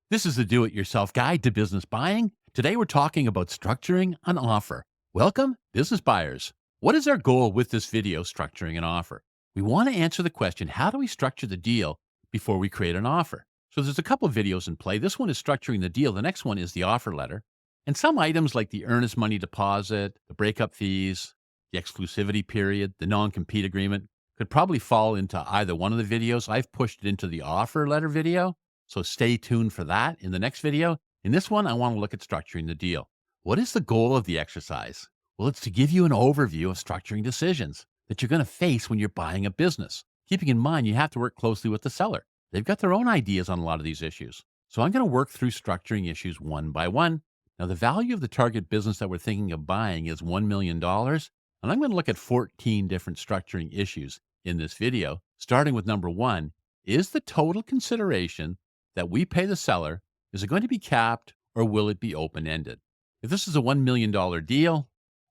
This is the Do-It-Yourself Guide to Business Buying. Today we're talking about structuring an offer. Welcome, business buyers. What is our goal with this video, structuring an offer? We want to answer the question, how do we structure the deal before we create an offer? So there's a couple of videos in play. This one is structuring the deal. The next one is the offer letter. And some items like the earnest money deposit, the breakup fees, the exclusivity period, the non-compete agreement could probably fall into either one of the videos. I've pushed it into the offer letter video, so stay tuned for that in the next video. In this one, I want to look at structuring the deal. What is the goal of the exercise? Well, it's to give you an overview of structuring decisions that you're going to face when you're buying a business. Keeping in mind, you have to work closely with the seller. They've got their own ideas on a lot of these issues. So I'm going to work through structuring issues one by one. Now, the value of the target business that we're thinking of buying is $1 million. And I'm going to look at 14 different structuring issues in this video, starting with number one. Is the total consideration that we pay the seller, is it going to be capped or will it be open-ended? If this is a $1 million deal,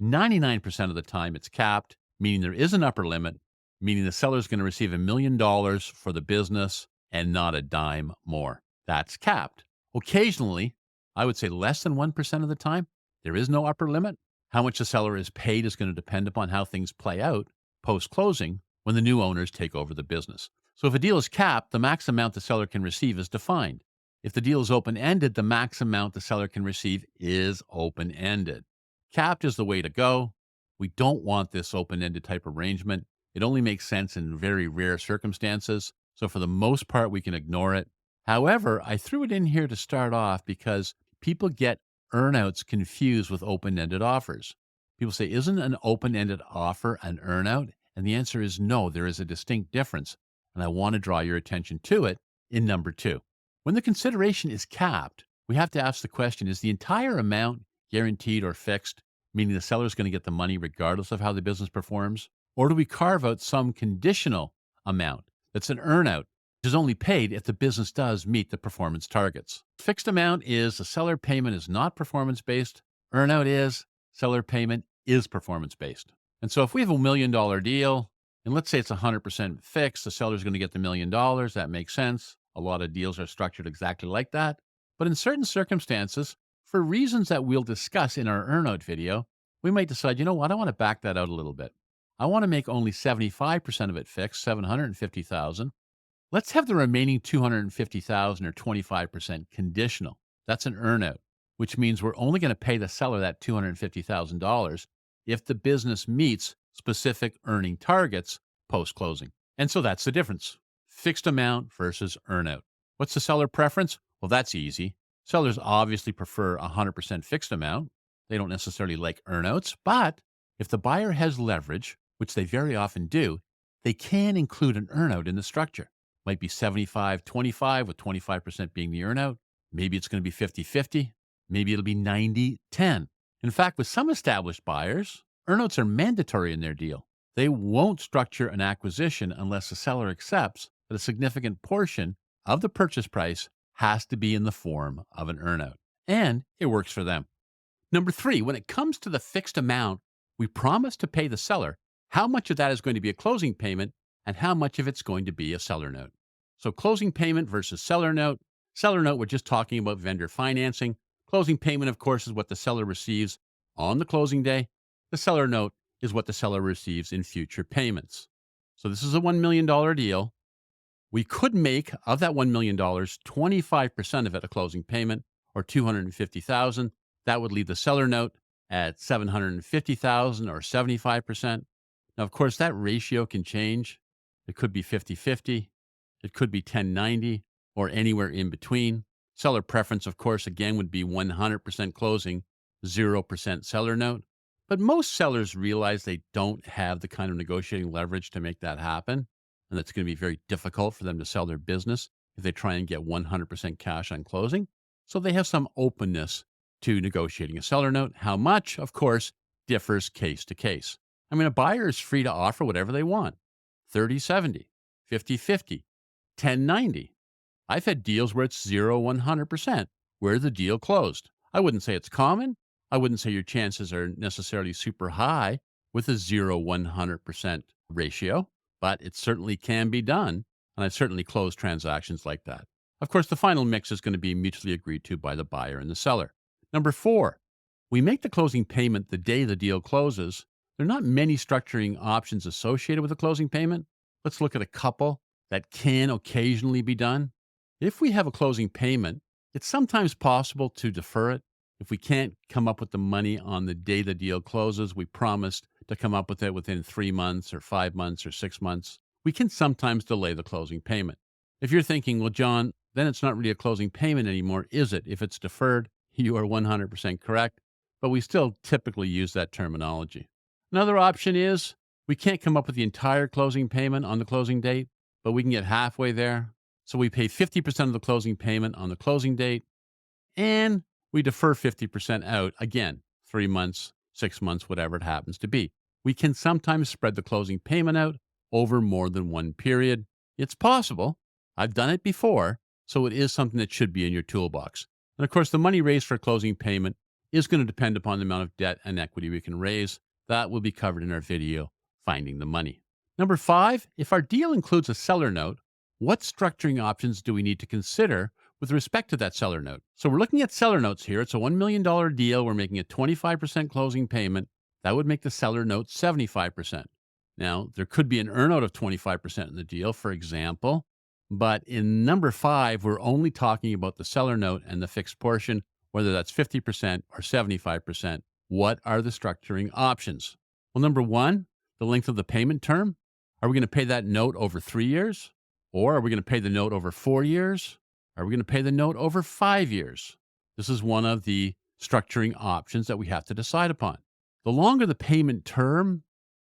99% of the time it's capped, meaning there is an upper limit, meaning the seller is going to receive $1 million for the business and not a dime more. That's capped. Occasionally, I would say less than 1% of the time, there is no upper limit. How much the seller is paid is going to depend upon how things play out post-closing when the new owners take over the business. So if a deal is capped, the max amount the seller can receive is defined. If the deal is open-ended, the max amount the seller can receive is open-ended. Capped is the way to go. We don't want this open-ended type arrangement. It only makes sense in very rare circumstances. So for the most part, we can ignore it. However, I threw it in here to start off because people get earnouts confused with open-ended offers. People say, isn't an open-ended offer an earnout? And the answer is no, there is a distinct difference. And I want to draw your attention to it in number two. When the consideration is capped, we have to ask the question, is the entire amount guaranteed or fixed, meaning the seller is going to get the money regardless of how the business performs? Or do we carve out some conditional amount that's an earnout, which is only paid if the business does meet the performance targets? Fixed amount is the seller payment is not performance-based. Earnout is seller payment is performance-based. And so if we have $1 million deal, and let's say it's 100% fixed, the seller's going to get the $1 million. That makes sense. A lot of deals are structured exactly like that. But in certain circumstances, for reasons that we'll discuss in our earnout video, we might decide, you know what, I want to back that out a little bit. I want to make only 75% of it fixed, $750,000. Let's have the remaining $250,000 or 25% conditional. That's an earnout, which means we're only going to pay the seller that $250,000 if the business meets specific earning targets post-closing. And so that's the difference. Fixed amount versus earnout. What's the seller preference? Well, that's easy. Sellers obviously prefer 100% fixed amount. They don't necessarily like earnouts, but if the buyer has leverage, which they very often do, they can include an earnout in the structure. Might be 75-25 with 25% being the earnout. Maybe it's going to be 50-50. Maybe it'll be 90-10. In fact, with some established buyers, earnouts are mandatory in their deal. They won't structure an acquisition unless the seller accepts that a significant portion of the purchase price has to be in the form of an earnout. And it works for them. Number three, when it comes to the fixed amount, we promise to pay the seller how much of that is going to be a closing payment and how much of it's going to be a seller note. So closing payment versus seller note. Seller note, we're just talking about vendor financing. Closing payment, of course, is what the seller receives on the closing day. The seller note is what the seller receives in future payments. So this is a $1 million deal. We could make of that $1 million, 25% of it a closing payment or $250,000. That would leave the seller note at $750,000 or 75%. Now, of course, that ratio can change. It could be 50-50. It could be 10-90 or anywhere in between. Seller preference, of course, again, would be 100% closing, 0% seller note. But most sellers realize they don't have the kind of negotiating leverage to make that happen. And it's going to be very difficult for them to sell their business if they try and get 100% cash on closing. So they have some openness to negotiating a seller note. How much, of course, differs case to case. I mean, a buyer is free to offer whatever they want. 30-70, 50-50, 10-90. I've had deals where it's 0-100%, where the deal closed. I wouldn't say it's common. I wouldn't say your chances are necessarily super high with a 0-100% ratio, but it certainly can be done. And I've certainly closed transactions like that. Of course, the final mix is going to be mutually agreed to by the buyer and the seller. Number 4, we make the closing payment the day the deal closes. There are not many structuring options associated with the closing payment. Let's look at a couple that can occasionally be done. If we have a closing payment, it's sometimes possible to defer it. If we can't come up with the money on the day the deal closes, we promised to come up with it within 3 months or 5 months or 6 months. We can sometimes delay the closing payment. If you're thinking, well, John, then it's not really a closing payment anymore, is it? If it's deferred, you are 100% correct, but we still typically use that terminology. Another option is we can't come up with the entire closing payment on the closing date, but we can get halfway there. So we pay 50% of the closing payment on the closing date, and we defer 50% out, again, 3 months, 6 months, whatever it happens to be. We can sometimes spread the closing payment out over more than one period. It's possible. I've done it before, so it is something that should be in your toolbox. And of course, the money raised for a closing payment is going to depend upon the amount of debt and equity we can raise. That will be covered in our video, Finding the Money. Number 5, if our deal includes a seller note, what structuring options do we need to consider with respect to that seller note? So we're looking at seller notes here. It's a $1 million deal. We're making a 25% closing payment. That would make the seller note 75%. Now, there could be an earnout of 25% in the deal, for example. But in number 5, we're only talking about the seller note and the fixed portion, whether that's 50% or 75%. What are the structuring options? Well, number 1, the length of the payment term. Are we going to pay that note over 3 years? Or are we going to pay the note over 4 years? Are we going to pay the note over 5 years? This is one of the structuring options that we have to decide upon. The longer the payment term,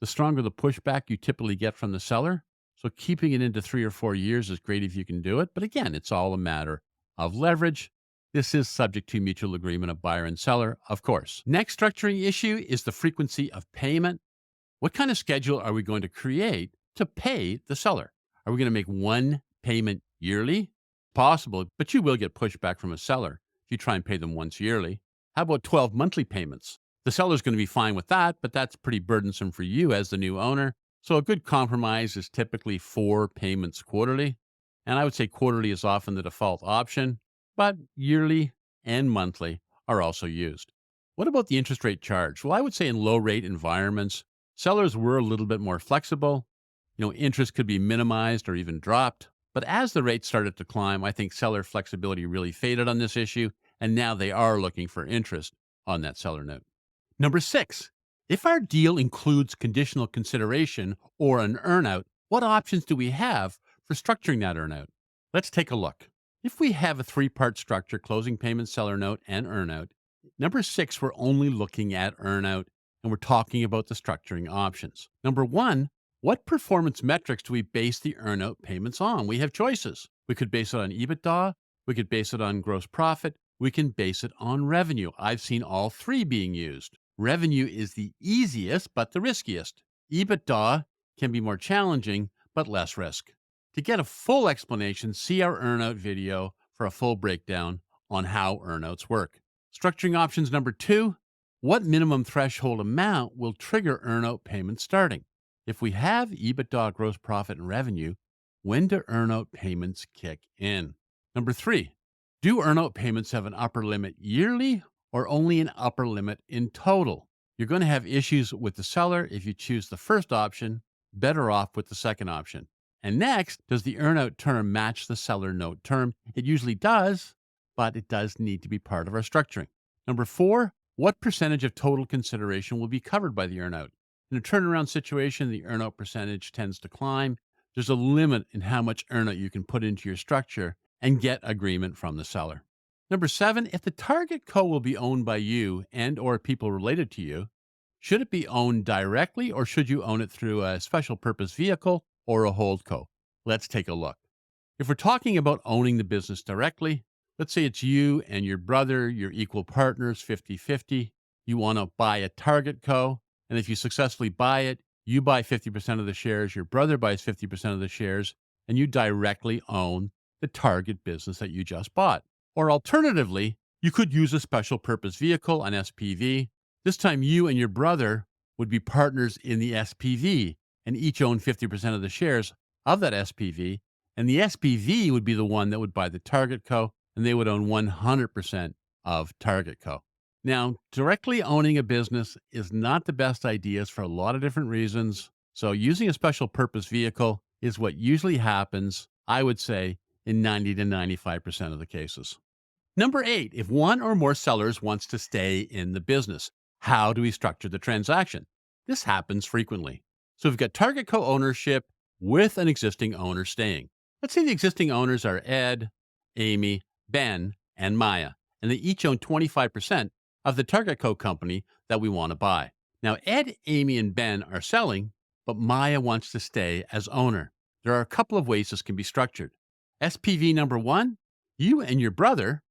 the stronger the pushback you typically get from the seller. So keeping it into 3 or 4 years is great if you can do it. But again, it's all a matter of leverage. This is subject to mutual agreement of buyer and seller, of course. Next structuring issue is the frequency of payment. What kind of schedule are we going to create to pay the seller? Are we going to make one payment yearly? Possible, but you will get pushback from a seller if you try and pay them once yearly. How about 12 monthly payments? The seller's going to be fine with that, but that's pretty burdensome for you as the new owner. So a good compromise is typically 4 payments quarterly. And I would say quarterly is often the default option, but yearly and monthly are also used. What about the interest rate charge? Well, I would say in low rate environments, sellers were a little bit more flexible. Interest could be minimized or even dropped. But as the rates started to climb, I think seller flexibility really faded on this issue, and now they are looking for interest on that seller note. Number 6, if our deal includes conditional consideration or an earnout, what options do we have for structuring that earnout? Let's take a look. If we have a 3-part structure, closing payment, seller note, and earnout, number 6, we're only looking at earnout, and we're talking about the structuring options. Number 1, what performance metrics do we base the earnout payments on? We have choices. We could base it on EBITDA. We could base it on gross profit. We can base it on revenue. I've seen all 3 being used. Revenue is the easiest, but the riskiest. EBITDA can be more challenging, but less risk. To get a full explanation, see our earnout video for a full breakdown on how earnouts work. Structuring options number 2, what minimum threshold amount will trigger earnout payments starting? If we have EBITDA, gross profit, and revenue, when do earnout payments kick in? Number 3, do earnout payments have an upper limit yearly or only an upper limit in total? You're going to have issues with the seller if you choose the first option, better off with the second option. And next, does the earnout term match the seller note term? It usually does, but it does need to be part of our structuring. Number 4, what percentage of total consideration will be covered by the earnout? In a turnaround situation, the earnout percentage tends to climb. There's a limit in how much earnout you can put into your structure and get agreement from the seller. Number 7, if the target co will be owned by you and or people related to you, should it be owned directly or should you own it through a special purpose vehicle or a holdco? Let's take a look. If we're talking about owning the business directly, let's say it's you and your brother, you're equal partners, 50-50. You want to buy a target co. And if you successfully buy it, you buy 50% of the shares, your brother buys 50% of the shares, and you directly own the target business that you just bought. Or alternatively, you could use a special purpose vehicle, an SPV. This time you and your brother would be partners in the SPV and each own 50% of the shares of that SPV, And the SPV would be the one that would buy the Target Co., and they would own 100% of Target Co. Now, directly owning a business is not the best idea for a lot of different reasons. So, using a special purpose vehicle is what usually happens, I would say, in 90 to 95% of the cases. Number 8, if one or more sellers wants to stay in the business, how do we structure the transaction? This happens frequently. So we've got Target co-ownership with an existing owner staying. Let's say the existing owners are Ed, Amy, Ben, and Maya, and they each own 25% of the Target Co company that we want to buy. Now, Ed, Amy, and Ben are selling, but Maya wants to stay as owner. There are a couple of ways this can be structured. SPV number 1, you and your brother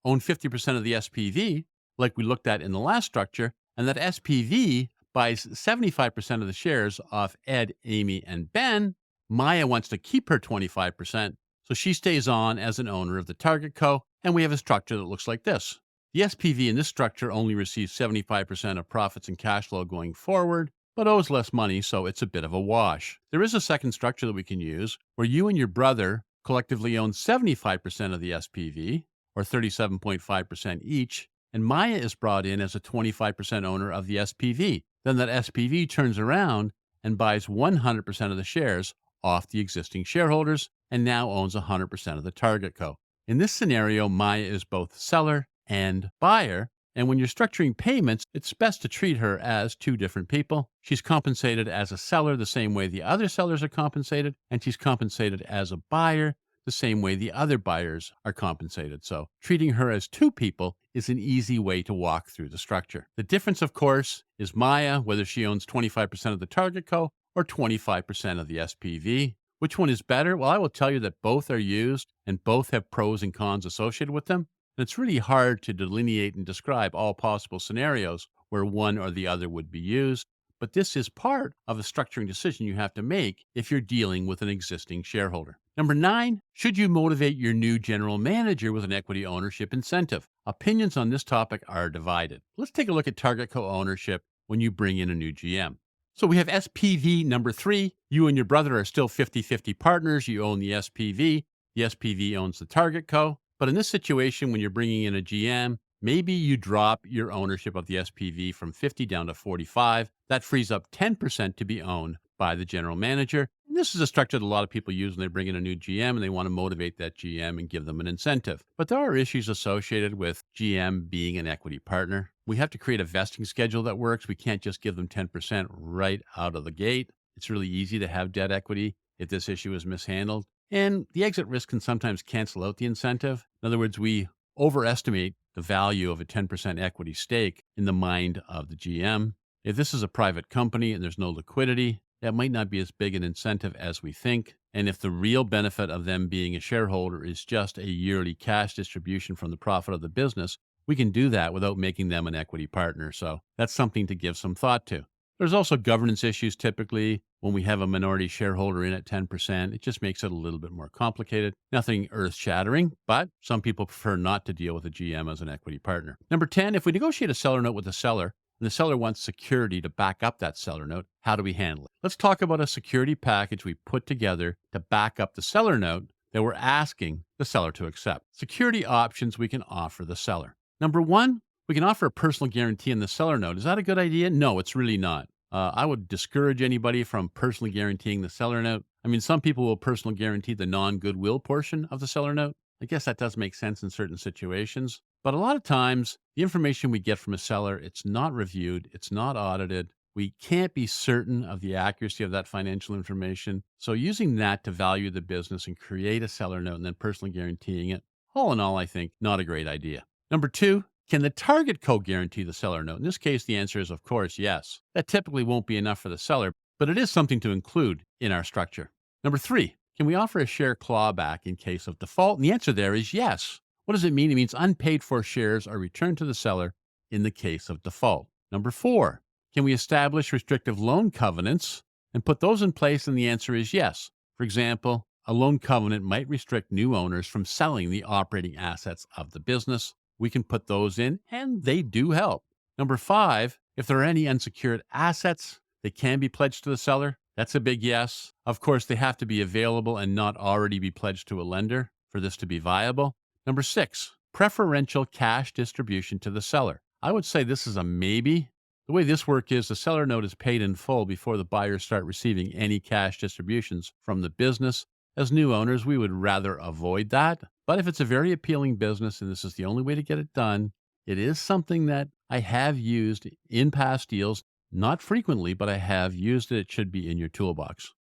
own 50% of the SPV, like we looked at in the last structure, and that SPV buys 75% of the shares off Ed, Amy, and Ben. Maya wants to keep her 25%, so she stays on as an owner of the Target Co., and we have a structure that looks like this. The SPV in this structure only receives 75% of profits and cash flow going forward, but owes less money, so it's a bit of a wash. There is a second structure that we can use where you and your brother collectively own 75% of the SPV, or 37.5% each, and Maya is brought in as a 25% owner of the SPV. Then that SPV turns around and buys 100% of the shares off the existing shareholders and now owns 100% of the Target Co. In this scenario, Maya is both seller and buyer, and when you're structuring payments, it's best to treat her as two different people. She's compensated as a seller the same way the other sellers are compensated, and she's compensated as a buyer the same way the other buyers are compensated. So treating her as two people is an easy way to walk through the structure. The difference, of course, is Maya, whether she owns 25% of the Target Co. or 25% of the SPV. Which one is better? Well, I will tell you that both are used and both have pros and cons associated with them. And it's really hard to delineate and describe all possible scenarios where one or the other would be used. But this is part of a structuring decision you have to make if you're dealing with an existing shareholder. Number 9, should you motivate your new general manager with an equity ownership incentive? Opinions on this topic are divided. Let's take a look at Target co-ownership when you bring in a new GM. So we have SPV number 3. You and your brother are still 50-50 partners. You own the SPV. The SPV owns the Target Co. But in this situation, when you're bringing in a GM, maybe you drop your ownership of the SPV from 50 down to 45. That frees up 10% to be owned by the general manager. And this is a structure that a lot of people use when they bring in a new GM and they want to motivate that GM and give them an incentive. But there are issues associated with GM being an equity partner. We have to create a vesting schedule that works. We can't just give them 10% right out of the gate. It's really easy to have debt equity if this issue is mishandled. And the exit risk can sometimes cancel out the incentive. In other words, we overestimate the value of a 10% equity stake in the mind of the GM. If this is a private company and there's no liquidity, that might not be as big an incentive as we think. And if the real benefit of them being a shareholder is just a yearly cash distribution from the profit of the business, we can do that without making them an equity partner. So that's something to give some thought to. There's also governance issues typically when we have a minority shareholder in at 10%. It just makes it a little bit more complicated. Nothing earth-shattering, but some people prefer not to deal with a GM as an equity partner. Number 10, if we negotiate a seller note with a seller, and the seller wants security to back up that seller note, how do we handle it? Let's talk about a security package we put together to back up the seller note that we're asking the seller to accept. Security options we can offer the seller. Number 1, we can offer a personal guarantee in the seller note. Is that a good idea? No, it's really not. I would discourage anybody from personally guaranteeing the seller note. I mean, some people will personally guarantee the non-goodwill portion of the seller note. I guess that does make sense in certain situations. But a lot of times, the information we get from a seller, it's not reviewed, it's not audited. We can't be certain of the accuracy of that financial information. So using that to value the business and create a seller note and then personally guaranteeing it, all in all, I think not a great idea. Number 2, can the Target Co guarantee the seller note? In this case, the answer is, of course, yes. That typically won't be enough for the seller, but it is something to include in our structure. Number 3, can we offer a share clawback in case of default? And the answer there is yes. What does it mean? It means unpaid for shares are returned to the seller in the case of default. Number 4, can we establish restrictive loan covenants and put those in place? And the answer is yes. For example, a loan covenant might restrict new owners from selling the operating assets of the business. We can put those in, and they do help. Number 5, if there are any unsecured assets that can be pledged to the seller, That's a big yes. Of course, they have to be available and not already be pledged to a lender for this to be viable. Number 6, preferential cash distribution to the seller. I would say this is a maybe. The way this work is the seller note is paid in full before the buyers start receiving any cash distributions from the business. As new owners, we would rather avoid that. But if it's a very appealing business and this is the only way to get it done, it is something that I have used in past deals. Not frequently, but I have used it. It should be in your toolbox.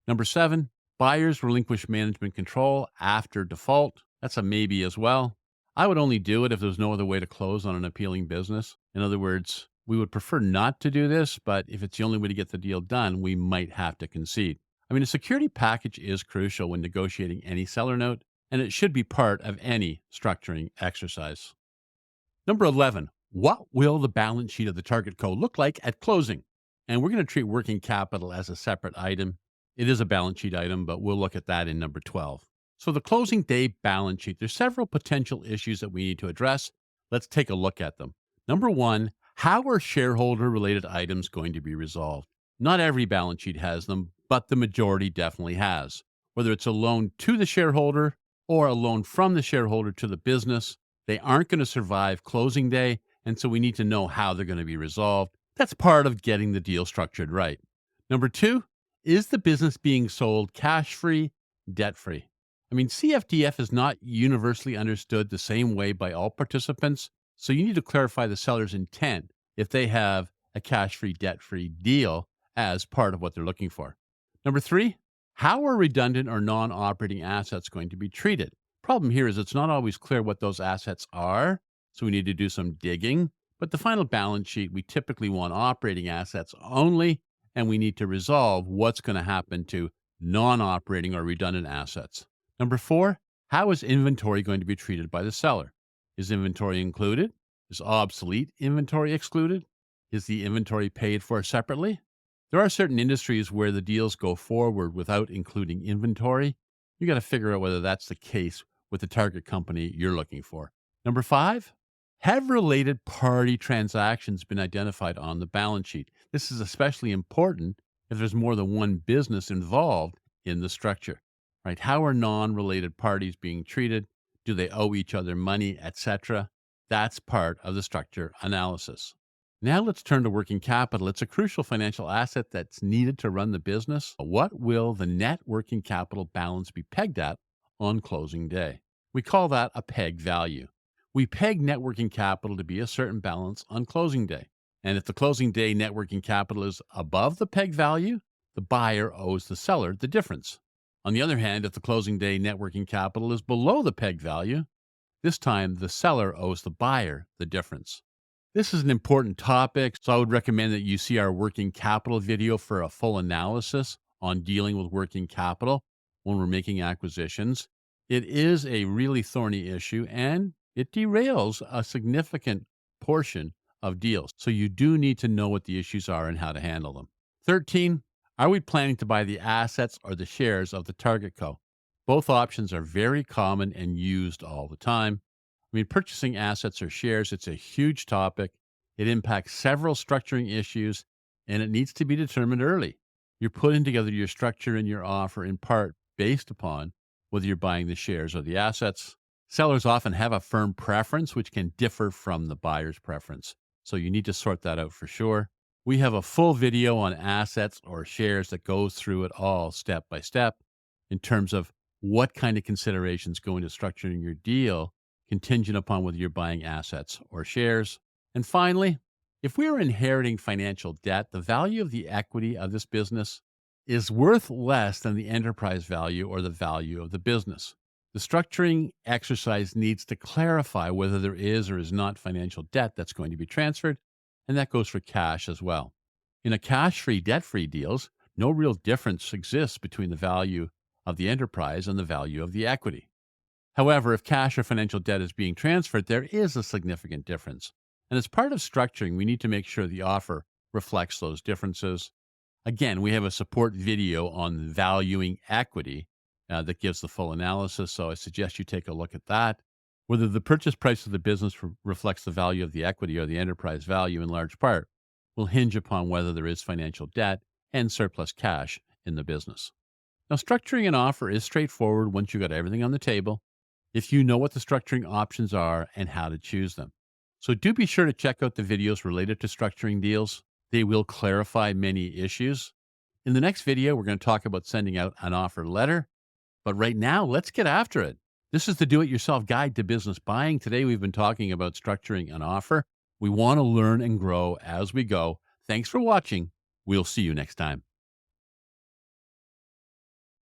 Number 7, buyers relinquish management control after default. That's a maybe as well. I would only do it if there's no other way to close on an appealing business. In other words, we would prefer not to do this, but if it's the only way to get the deal done, we might have to concede. I mean, a security package is crucial when negotiating any seller note, and it should be part of any structuring exercise. Number 11, what will the balance sheet of the target co look like at closing? And we're going to treat working capital as a separate item. It is a balance sheet item, but we'll look at that in number 12. So the closing day balance sheet, there's several potential issues that we need to address. Let's take a look at them. Number 1, how are shareholder related items going to be resolved? Not every balance sheet has them, but the majority definitely has. Whether it's a loan to the shareholder or a loan from the shareholder to the business, they aren't going to survive closing day, and so we need to know how they're going to be resolved. That's part of getting the deal structured right. Number 2, is the business being sold cash free, debt free? I mean, CFDF is not universally understood the same way by all participants, so you need to clarify the seller's intent if they have a cash free, debt free deal as part of what they're looking for. Number 3, how are redundant or non operating assets going to be treated? Problem here is it's not always clear what those assets are, so we need to do some digging. But the final balance sheet, we typically want operating assets only, and we need to resolve what's going to happen to non-operating or redundant assets. Number 4, how is inventory going to be treated by the seller? Is inventory included? Is obsolete inventory excluded? Is the inventory paid for separately? There are certain industries where the deals go forward without including inventory. You got to figure out whether that's the case with the target company you're looking for. Number 5, have related party transactions been identified on the balance sheet? This is especially important if there's more than one business involved in the structure, right? How are non-related parties being treated? Do they owe each other money, etc.? That's part of the structure analysis. Now let's turn to working capital. It's a crucial financial asset that's needed to run the business. What will the net working capital balance be pegged at on closing day? We call that a peg value. We peg net working capital to be a certain balance on closing day. And if the closing day net working capital is above the peg value, the buyer owes the seller the difference. On the other hand, if the closing day net working capital is below the peg value, this time the seller owes the buyer the difference. This is an important topic, so I would recommend that you see our working capital video for a full analysis on dealing with working capital when we're making acquisitions. It is a really thorny issue and it derails a significant portion of deals. So you do need to know what the issues are and how to handle them. 13, are we planning to buy the assets or the shares of the target co? Both options are very common and used all the time. I mean, purchasing assets or shares, it's a huge topic. It impacts several structuring issues, and it needs to be determined early. You're putting together your structure and your offer in part based upon whether you're buying the shares or the assets. Sellers often have a firm preference, which can differ from the buyer's preference. So you need to sort that out for sure. We have a full video on assets or shares that goes through it all step by step in terms of what kind of considerations go into structuring your deal contingent upon whether you're buying assets or shares. And finally, if we are inheriting financial debt, the value of the equity of this business is worth less than the enterprise value or the value of the business. The structuring exercise needs to clarify whether there is or is not financial debt that's going to be transferred, and that goes for cash as well. In a cash-free, debt-free deals, no real difference exists between the value of the enterprise and the value of the equity. However, if cash or financial debt is being transferred, there is a significant difference. And as part of structuring, we need to make sure the offer reflects those differences. Again, we have a support video on valuing equity that gives the full analysis, so I suggest you take a look at that. Whether the purchase price of the business reflects the value of the equity or the enterprise value in large part will hinge upon whether there is financial debt and surplus cash in the business. Now, structuring an offer is straightforward once you got everything on the table, if you know what the structuring options are and how to choose them. So do be sure to check out the videos related to structuring deals. They will clarify many issues. In the next video, we're going to talk about sending out an offer letter. But right now, let's get after it. This is the Do-It-Yourself Guide to Business Buying. Today, we've been talking about structuring an offer. We want to learn and grow as we go. Thanks for watching. We'll see you next time.